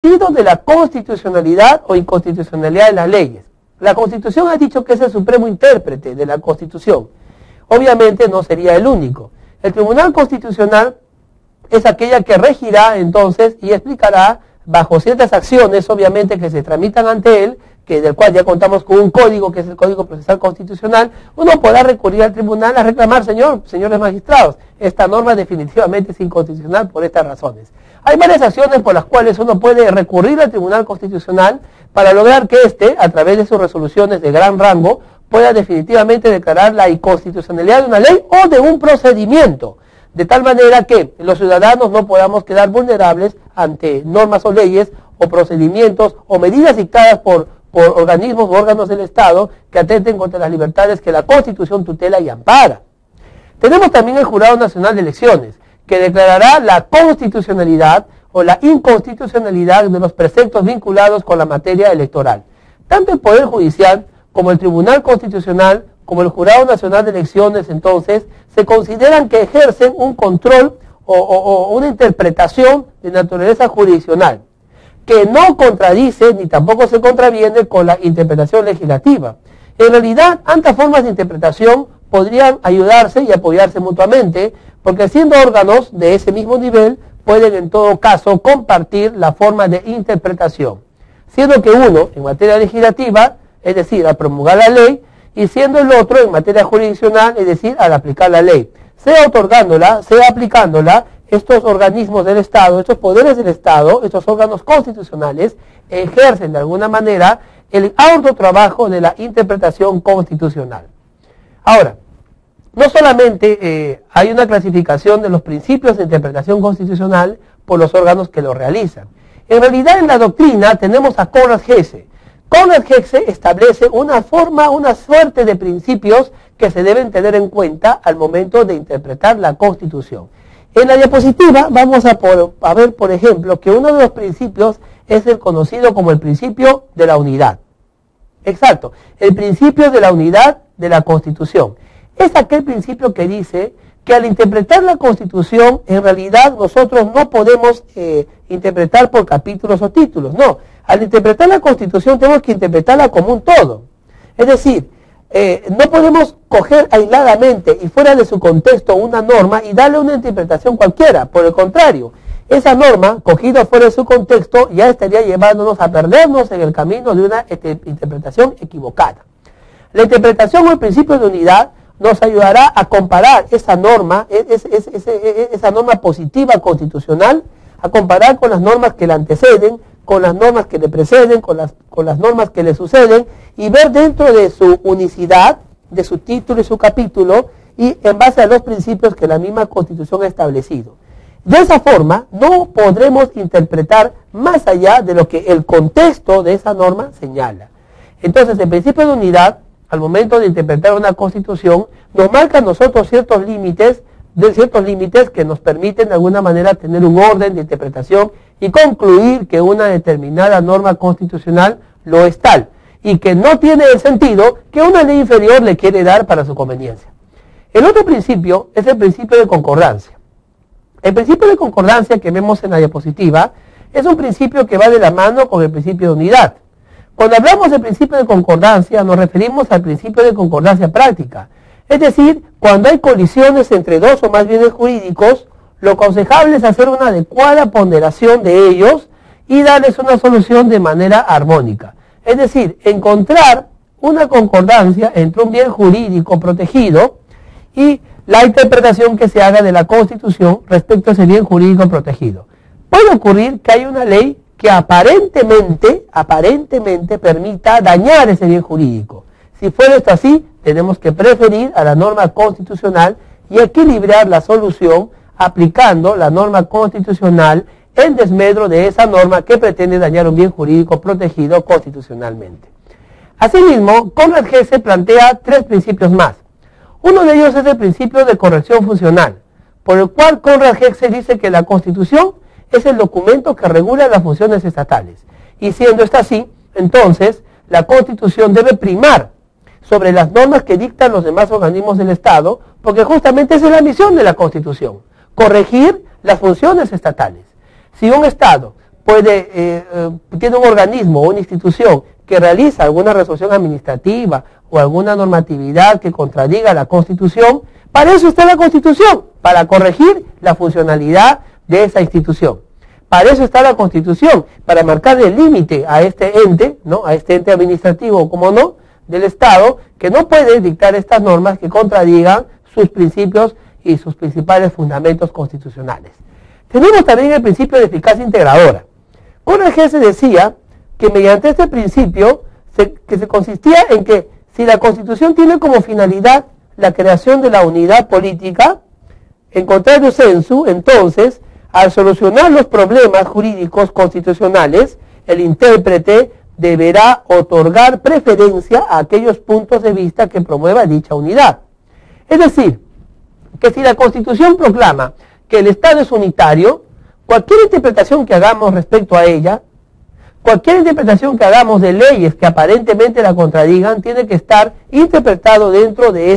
sentido de la constitucionalidad o inconstitucionalidad de las leyes. La Constitución ha dicho que es el supremo intérprete de la Constitución. Obviamente no sería el único. El Tribunal Constitucional es aquella que regirá entonces y explicará bajo ciertas acciones, obviamente, que se tramitan ante él, del cual ya contamos con un código, que es el Código Procesal Constitucional, uno podrá recurrir al tribunal a reclamar, señores magistrados, esta norma definitivamente es inconstitucional por estas razones. Hay varias acciones por las cuales uno puede recurrir al Tribunal Constitucional para lograr que éste, a través de sus resoluciones de gran rango, pueda definitivamente declarar la inconstitucionalidad de una ley o de un procedimiento, de tal manera que los ciudadanos no podamos quedar vulnerables ante normas o leyes o procedimientos o medidas dictadas por organismos o órganos del Estado que atenten contra las libertades que la Constitución tutela y ampara. Tenemos también el Jurado Nacional de Elecciones, que declarará la constitucionalidad o la inconstitucionalidad de los preceptos vinculados con la materia electoral. Tanto el Poder Judicial como el Tribunal Constitucional, como el Jurado Nacional de Elecciones, entonces, se consideran que ejercen un control o una interpretación de naturaleza jurisdiccional, que no contradice ni tampoco se contraviene con la interpretación legislativa. En realidad, ambas formas de interpretación podrían ayudarse y apoyarse mutuamente, porque siendo órganos de ese mismo nivel, pueden en todo caso compartir la forma de interpretación, siendo que uno en materia legislativa, es decir, al promulgar la ley, y siendo el otro en materia jurisdiccional, es decir, al aplicar la ley, sea otorgándola, sea aplicándola. Estos organismos del Estado, estos poderes del Estado, estos órganos constitucionales, ejercen de alguna manera el arduo trabajo de la interpretación constitucional. Ahora, no solamente hay una clasificación de los principios de interpretación constitucional por los órganos que lo realizan. En realidad, en la doctrina tenemos a Conrad Hesse. Conrad Hesse establece una suerte de principios que se deben tener en cuenta al momento de interpretar la Constitución. En la diapositiva vamos a ver, por ejemplo, que uno de los principios es el conocido como el principio de la unidad. Exacto, el principio de la unidad de la Constitución. Es aquel principio que dice que al interpretar la Constitución, en realidad nosotros no podemos interpretar por capítulos o títulos, no. Al interpretar la Constitución tenemos que interpretarla como un todo. Es decir, no podemos coger aisladamente y fuera de su contexto una norma y darle una interpretación cualquiera. Por el contrario, esa norma, cogida fuera de su contexto, ya estaría llevándonos a perdernos en el camino de una interpretación equivocada. La interpretación o el principio de unidad nos ayudará a comparar esa norma, esa norma positiva constitucional, a comparar con las normas que la anteceden, con las normas que le preceden, con las normas que le suceden, y ver dentro de su unicidad, de su título y su capítulo, y en base a los principios que la misma Constitución ha establecido. De esa forma, no podremos interpretar más allá de lo que el contexto de esa norma señala. Entonces, el principio de unidad, al momento de interpretar una Constitución, nos marca a nosotros ciertos límites que nos permiten de alguna manera tener un orden de interpretación y concluir que una determinada norma constitucional lo es tal, y que no tiene el sentido que una ley inferior le quiere dar para su conveniencia. El otro principio es el principio de concordancia. El principio de concordancia que vemos en la diapositiva es un principio que va de la mano con el principio de unidad. Cuando hablamos del principio de concordancia, nos referimos al principio de concordancia práctica. Es decir, cuando hay colisiones entre dos o más bienes jurídicos, lo aconsejable es hacer una adecuada ponderación de ellos y darles una solución de manera armónica. Es decir, encontrar una concordancia entre un bien jurídico protegido y la interpretación que se haga de la Constitución respecto a ese bien jurídico protegido. Puede ocurrir que hay una ley que aparentemente permita dañar ese bien jurídico. Si fuera esto así, tenemos que preferir a la norma constitucional y equilibrar la solución aplicando la norma constitucional en desmedro de esa norma que pretende dañar un bien jurídico protegido constitucionalmente. Asimismo, Conrad Hesse plantea tres principios más. Uno de ellos es el principio de corrección funcional, por el cual Conrad Hesse dice que la Constitución es el documento que regula las funciones estatales. Y siendo esto así, entonces, la Constitución debe primar sobre las normas que dictan los demás organismos del Estado, porque justamente esa es la misión de la Constitución, corregir las funciones estatales. Si un Estado tiene un organismo o una institución que realiza alguna resolución administrativa o alguna normatividad que contradiga la Constitución, para eso está la Constitución, para corregir la funcionalidad de esa institución. Para eso está la Constitución, para marcar el límite a este ente, ¿no? A este ente administrativo, como no, del Estado, que no puede dictar estas normas que contradigan sus principios y sus principales fundamentos constitucionales. Tenemos también el principio de eficacia integradora. Conrad Hesse decía que mediante este principio, que se consistía en que si la Constitución tiene como finalidad la creación de la unidad política, en contrario sensu, entonces, al solucionar los problemas jurídicos constitucionales, el intérprete deberá otorgar preferencia a aquellos puntos de vista que promueva dicha unidad. Es decir, que si la Constitución proclama que el Estado es unitario, cualquier interpretación que hagamos respecto a ella, cualquier interpretación que hagamos de leyes que aparentemente la contradigan, tiene que estar interpretado dentro de